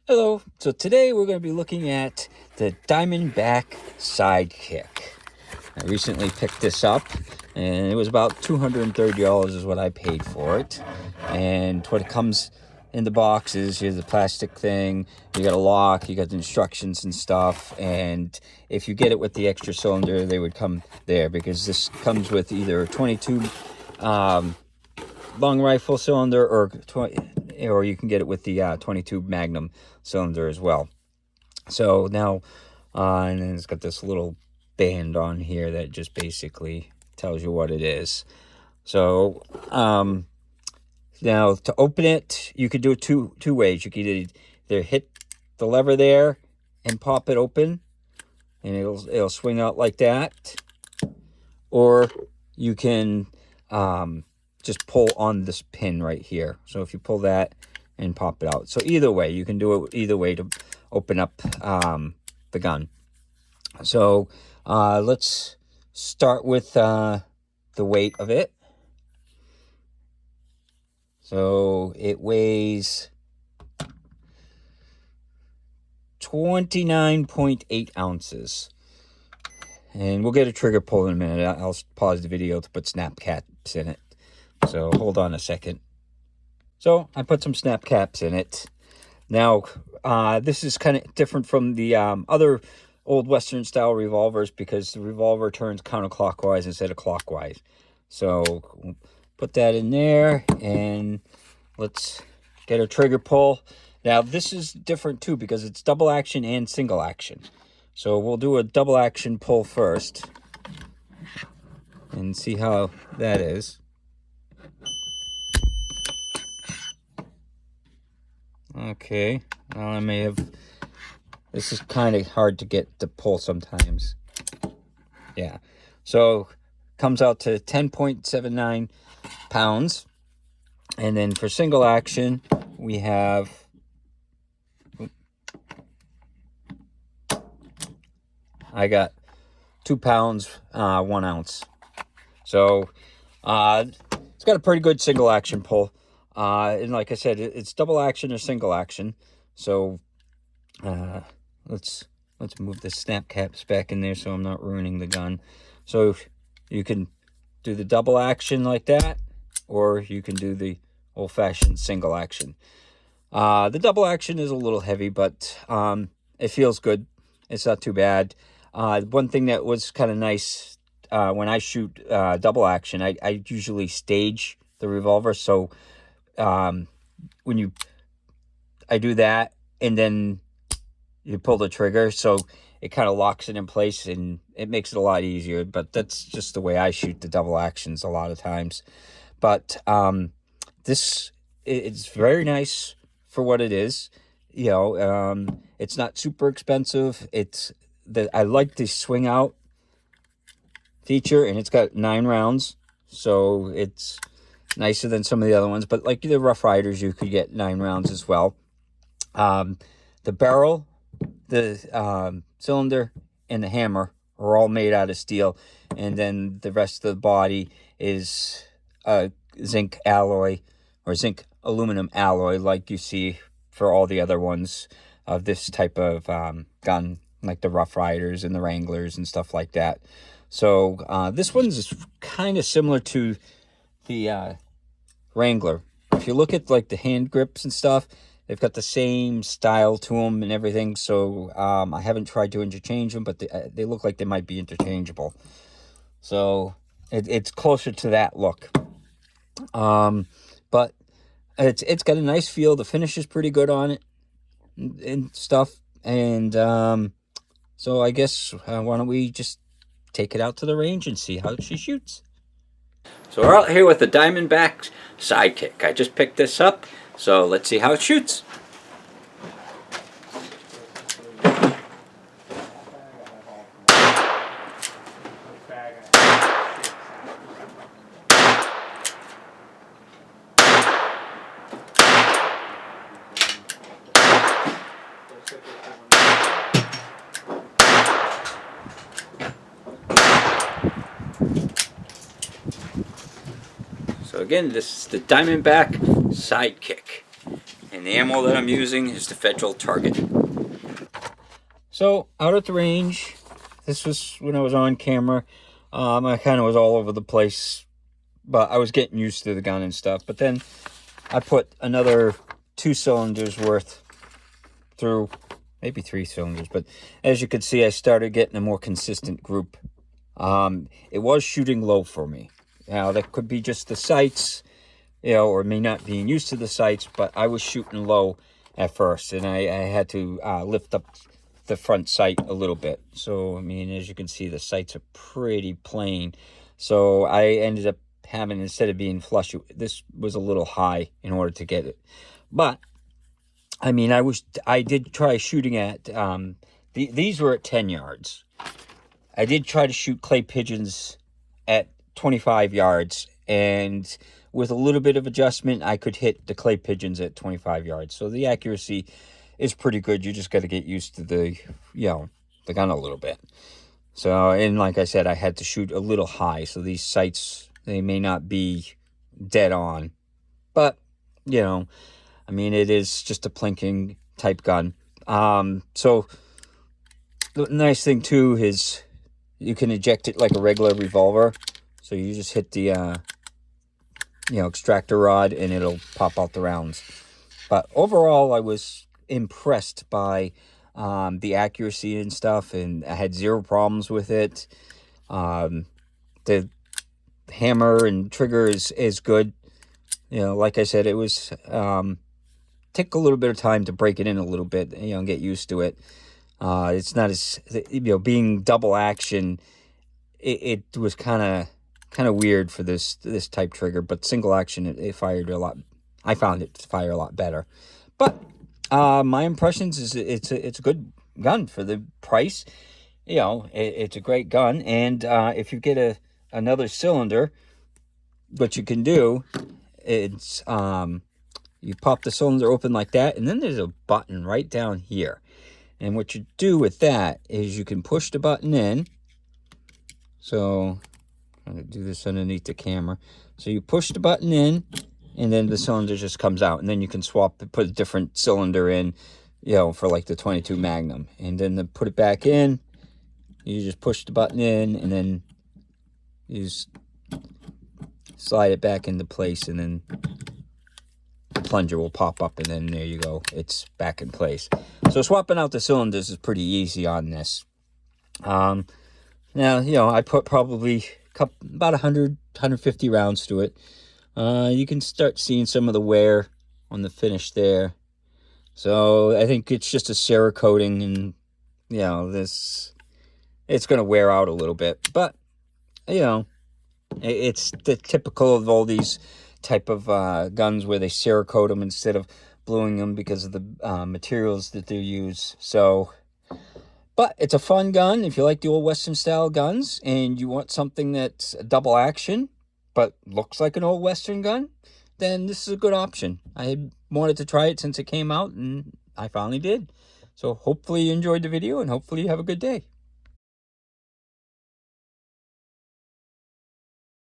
Hello, so today we're going to be looking at the Diamondback Sidekick. I recently picked this up and it was about $230 is what I paid for it. And what it comes in the box is here's the plastic thing, you got a lock, you got the instructions and stuff, and if you get it with the extra cylinder they would come there, because this comes with either a 22 long rifle cylinder or you can get it with the 22 Magnum cylinder as well. So now, and then it's got this little band on here that just basically tells you what it is. So now to open it, you could do it two ways. You could either hit the lever there and pop it open, and it'll swing out like that, or you can just pull on this pin right here. So if you pull that and pop it out. So either way, you can do it either way to open up the gun. So let's start with the weight of it. So it weighs 29.8 ounces. And we'll get a trigger pull in a minute. I'll pause the video to put snap caps in it. So hold on a second. So I put some snap caps in it. Now, this is kind of different from the other old Western style revolvers, because the revolver turns counterclockwise instead of clockwise. So put that in there and let's get a trigger pull. Now this is different too because it's double action and single action. So we'll do a double action pull first and see how that is. Okay, well, I may have, this is kind of hard to get to pull sometimes. Yeah, so comes out to 10.79 pounds. And then for single action, we have, I got 2 pounds, 1 ounce. So it's got a pretty good single action pull. And like I said, it's double action or single action. So let's move the snap caps back in there so I'm not ruining the gun. So you can do the double action like that, or you can do the old-fashioned single action. The double action is a little heavy, but it feels good. It's not too bad. One thing that was kind of nice, when I shoot double action, I usually stage the revolver. So when I do that and then you pull the trigger, so it kind of locks it in place and it makes it a lot easier. But that's just the way I shoot the double actions a lot of times. But this, it's very nice for what it is. You know, it's not super expensive. I like the swing out feature, and it's got 9 rounds, so it's nicer than some of the other ones. But like the Rough Riders, you could get 9 rounds as well. The barrel, the cylinder, and the hammer are all made out of steel, and then the rest of the body is zinc alloy or zinc aluminum alloy, like you see for all the other ones of this type of gun, like the Rough Riders and the Wranglers and stuff like that. So this one's kind of similar to the Wrangler. If you look at like the hand grips and stuff, they've got the same style to them and everything. So I haven't tried to interchange them, but they look like they might be interchangeable. So it's closer to that look. But it's got a nice feel. The finish is pretty good on it and stuff. And so I guess why don't we just take it out to the range and see how she shoots. So we're out here with the Diamondback Sidekick. I just picked this up, so let's see how it shoots. So again, this is the Diamondback Sidekick. And the ammo that I'm using is the Federal Target. So, out at the range, this was when I was on camera. I kind of was all over the place, but I was getting used to the gun and stuff. But then I put another 2 cylinders worth through, maybe 3 cylinders. But as you could see, I started getting a more consistent group. It was shooting low for me. Now, that could be just the sights, you know, or me not being used to the sights, but I was shooting low at first, and I had to lift up the front sight a little bit. So, I mean, as you can see, the sights are pretty plain. So I ended up having, instead of being flush, this was a little high in order to get it. But, I mean, I did try shooting at, these were at 10 yards. I did try to shoot clay pigeons at 25 yards, and with a little bit of adjustment, I could hit the clay pigeons at 25 yards. So the accuracy is pretty good. You just got to get used to the, you know, the gun a little bit. So, and like I said, I had to shoot a little high. So these sights, they may not be dead on. But, you know, I mean, it is just a plinking type gun. So the nice thing too is you can eject it like a regular revolver. So you just hit the, you know, extractor rod and it'll pop out the rounds. But overall, I was impressed by the accuracy and stuff, and I had 0 problems with it. The hammer and trigger is good. You know, like I said, it was take a little bit of time to break it in a little bit, you know, and get used to it. It's not as, you know, being double action, it was kind of weird for this type trigger, but single action, it fired a lot. I found it to fire a lot better. But my impressions is it's a good gun for the price. You know, it's a great gun, and if you get another cylinder, what you can do, it's you pop the cylinder open like that, and then there's a button right down here. And what you do with that is you can push the button in. So I'm going to do this underneath the camera. So you push the button in, and then the cylinder just comes out. And then you can swap, put a different cylinder in, you know, for like the 22 Magnum. And then to put it back in, you just push the button in, and then you just slide it back into place, and then the plunger will pop up, and then there you go. It's back in place. So swapping out the cylinders is pretty easy on this. Now, you know, I put probably about 100, 150 rounds to it. You can start seeing some of the wear on the finish there. So I think it's just a Cerakoting, and, you know, it's going to wear out a little bit. But, you know, it's the typical of all these type of guns where they Cerakote them instead of bluing them because of the materials that they use. So, but it's a fun gun. If you like the old Western style guns and you want something that's a double action but looks like an old Western gun, then this is a good option. I had wanted to try it since it came out, and I finally did. So hopefully you enjoyed the video, and hopefully you have a good day.